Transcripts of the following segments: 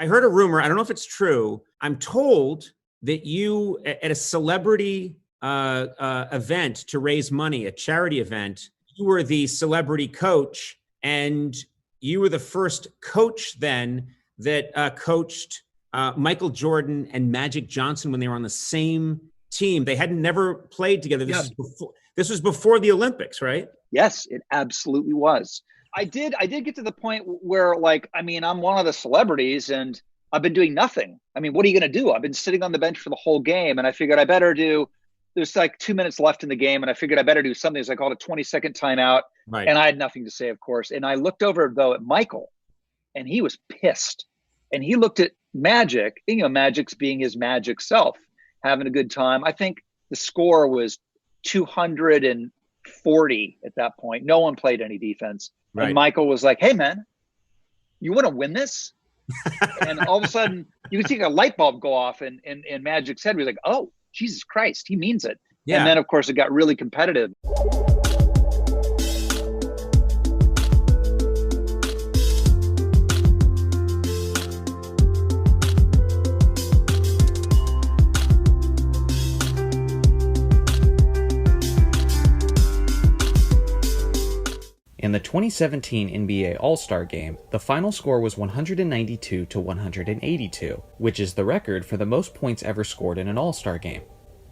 I heard a rumor. I don't know if it's true. I'm told that you, at a celebrity event to raise money, a charity event, you were the celebrity coach, and you were the first coach then that coached Michael Jordan and Magic Johnson when they were on the same team. They had never played together. This was before the Olympics, right? Yes, it absolutely was. I did get to the point where, like, I mean, I'm one of the celebrities and I've been doing nothing. I mean, what are you going to do? I've been sitting on the bench for the whole game, and I figured I better there's like 2 minutes left in the game, and I figured I better do something. So I called a 20-second timeout, right. And I had nothing to say, of course. And I looked over, though, at Michael, and he was pissed. And he looked at Magic, Magic's being his magic self, having a good time. I think the score was 240 at that point. No one played any defense. Right. And Michael was like, hey, man, you want to win this? And all of a sudden, you could see a light bulb go off in Magic's head. He was like, oh, Jesus Christ, he means it. Yeah. And then, of course, it got really competitive. In the 2017 NBA All-Star Game, the final score was 192 to 182, which is the record for the most points ever scored in an All-Star Game.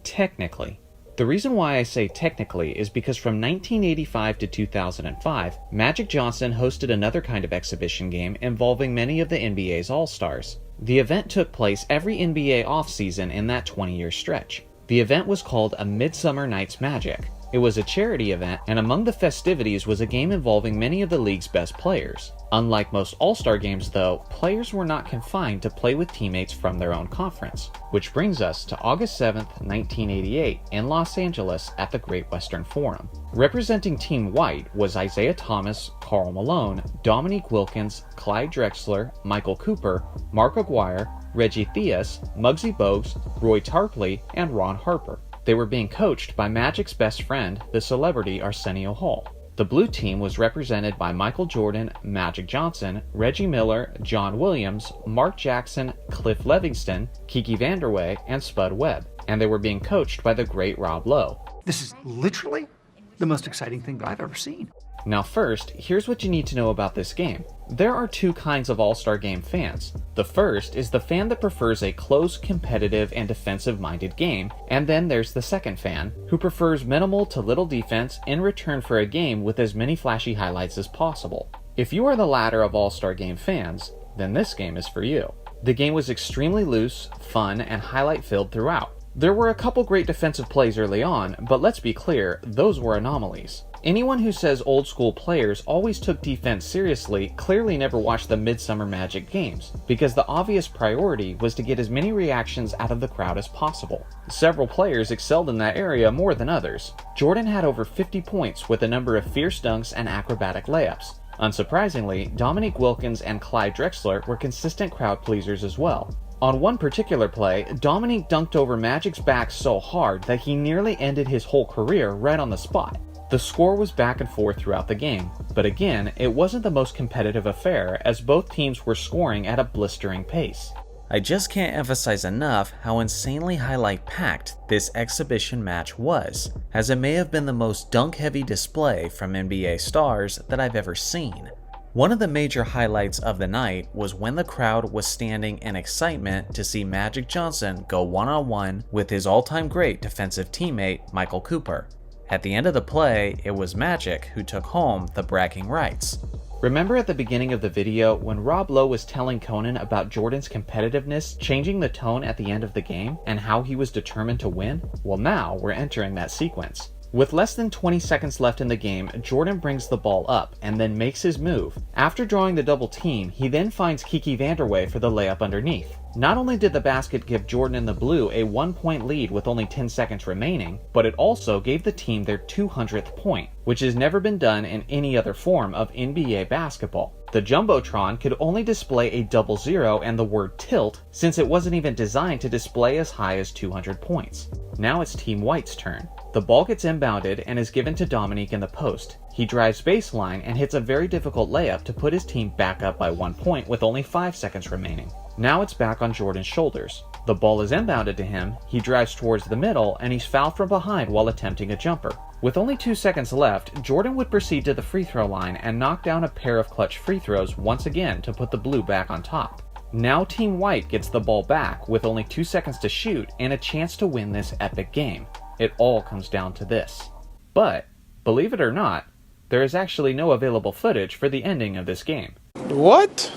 Technically. The reason why I say technically is because from 1985 to 2005, Magic Johnson hosted another kind of exhibition game involving many of the NBA's All-Stars. The event took place every NBA offseason in that 20-year stretch. The event was called a Midsummer Night's Magic. It was a charity event, and among the festivities was a game involving many of the league's best players. Unlike most All-Star games, though, players were not confined to play with teammates from their own conference. Which brings us to August 7th, 1988, in Los Angeles at the Great Western Forum. Representing Team White was Isaiah Thomas, Karl Malone, Dominique Wilkins, Clyde Drexler, Michael Cooper, Mark Aguirre, Reggie Theus, Muggsy Bogues, Roy Tarpley, and Ron Harper. They were being coached by Magic's best friend, the celebrity Arsenio Hall. The blue team was represented by Michael Jordan, Magic Johnson, Reggie Miller, John Williams, Mark Jackson, Cliff Levingston, Kiki Vanderway, and Spud Webb, and they were being coached by the great Rob Lowe. This is literally the most exciting thing that I've ever seen. Now first, here's what you need to know about this game. There are two kinds of All-Star Game fans. The first is the fan that prefers a close, competitive, and defensive-minded game, and then there's the second fan, who prefers minimal to little defense in return for a game with as many flashy highlights as possible. If you are the latter of All-Star Game fans, then this game is for you. The game was extremely loose, fun, and highlight-filled throughout. There were a couple great defensive plays early on, but let's be clear, those were anomalies. Anyone who says old school players always took defense seriously clearly never watched the Midsummer Magic games, because the obvious priority was to get as many reactions out of the crowd as possible. Several players excelled in that area more than others. Jordan had over 50 points with a number of fierce dunks and acrobatic layups. Unsurprisingly, Dominique Wilkins and Clyde Drexler were consistent crowd pleasers as well. On one particular play, Dominique dunked over Magic's back so hard that he nearly ended his whole career right on the spot. The score was back and forth throughout the game, but again, it wasn't the most competitive affair as both teams were scoring at a blistering pace. I just can't emphasize enough how insanely highlight-packed this exhibition match was, as it may have been the most dunk-heavy display from NBA stars that I've ever seen. One of the major highlights of the night was when the crowd was standing in excitement to see Magic Johnson go one-on-one with his all-time great defensive teammate Michael Cooper. At the end of the play, it was Magic who took home the bragging rights. Remember at the beginning of the video when Rob Lowe was telling Conan about Jordan's competitiveness changing the tone at the end of the game and how he was determined to win? Well, now we're entering that sequence. With less than 20 seconds left in the game, Jordan brings the ball up and then makes his move. After drawing the double team, he then finds Kiki Vanderway for the layup underneath. Not only did the basket give Jordan and the Blue a 1-point lead with only 10 seconds remaining, but it also gave the team their 200th point, which has never been done in any other form of NBA basketball. The Jumbotron could only display a 00 and the word tilt since it wasn't even designed to display as high as 200 points. Now it's Team White's turn. The ball gets inbounded and is given to Dominique in the post. He drives baseline and hits a very difficult layup to put his team back up by 1 point with only 5 seconds remaining. Now it's back on Jordan's shoulders. The ball is inbounded to him, he drives towards the middle, and he's fouled from behind while attempting a jumper. With only 2 seconds left, Jordan would proceed to the free throw line and knock down a pair of clutch free throws once again to put the blue back on top. Now Team White gets the ball back with only 2 seconds to shoot and a chance to win this epic game. It all comes down to this. But, believe it or not, there is actually no available footage for the ending of this game. What?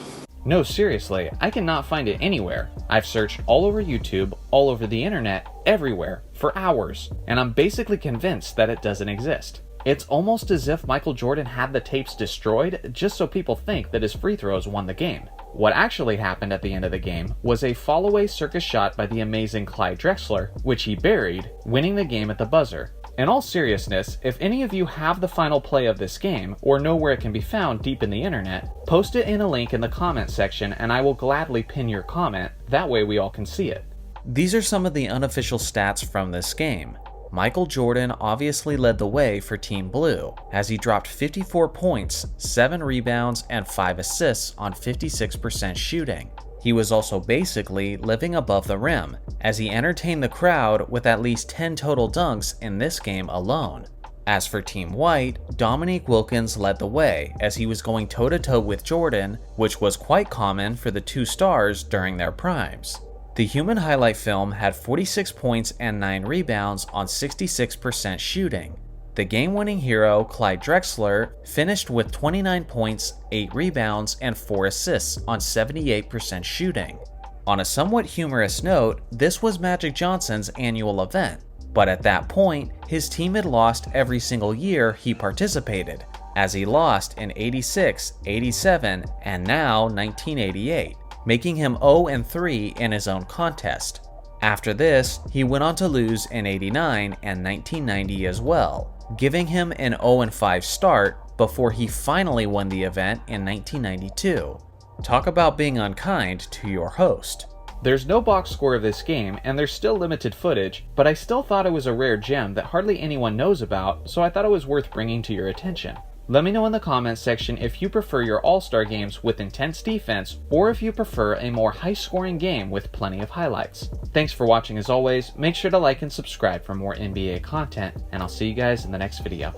No, seriously, I cannot find it anywhere. I've searched all over YouTube, all over the internet, everywhere, for hours, and I'm basically convinced that it doesn't exist. It's almost as if Michael Jordan had the tapes destroyed just so people think that his free throws won the game. What actually happened at the end of the game was a fall-away circus shot by the amazing Clyde Drexler, which he buried, winning the game at the buzzer. In all seriousness, if any of you have the final play of this game, or know where it can be found deep in the internet, post it in a link in the comment section and I will gladly pin your comment, that way we all can see it. These are some of the unofficial stats from this game. Michael Jordan obviously led the way for Team Blue, as he dropped 54 points, 7 rebounds, and 5 assists on 56% shooting. He was also basically living above the rim, as he entertained the crowd with at least 10 total dunks in this game alone. As for Team White, Dominique Wilkins led the way as he was going toe-to-toe with Jordan, which was quite common for the two stars during their primes. The human highlight film had 46 points and 9 rebounds on 66% shooting. The game-winning hero, Clyde Drexler, finished with 29 points, 8 rebounds, and 4 assists on 78% shooting. On a somewhat humorous note, this was Magic Johnson's annual event, but at that point, his team had lost every single year he participated, as he lost in 86, 87, and now 1988, making him 0-3 in his own contest. After this, he went on to lose in 89 and 1990 as well, giving him an 0-5 start before he finally won the event in 1992. Talk about being unkind to your host. There's no box score of this game, and there's still limited footage, but I still thought it was a rare gem that hardly anyone knows about, so I thought it was worth bringing to your attention. Let me know in the comments section if you prefer your all-star games with intense defense, or if you prefer a more high-scoring game with plenty of highlights. Thanks for watching as always, make sure to like and subscribe for more NBA content, and I'll see you guys in the next video.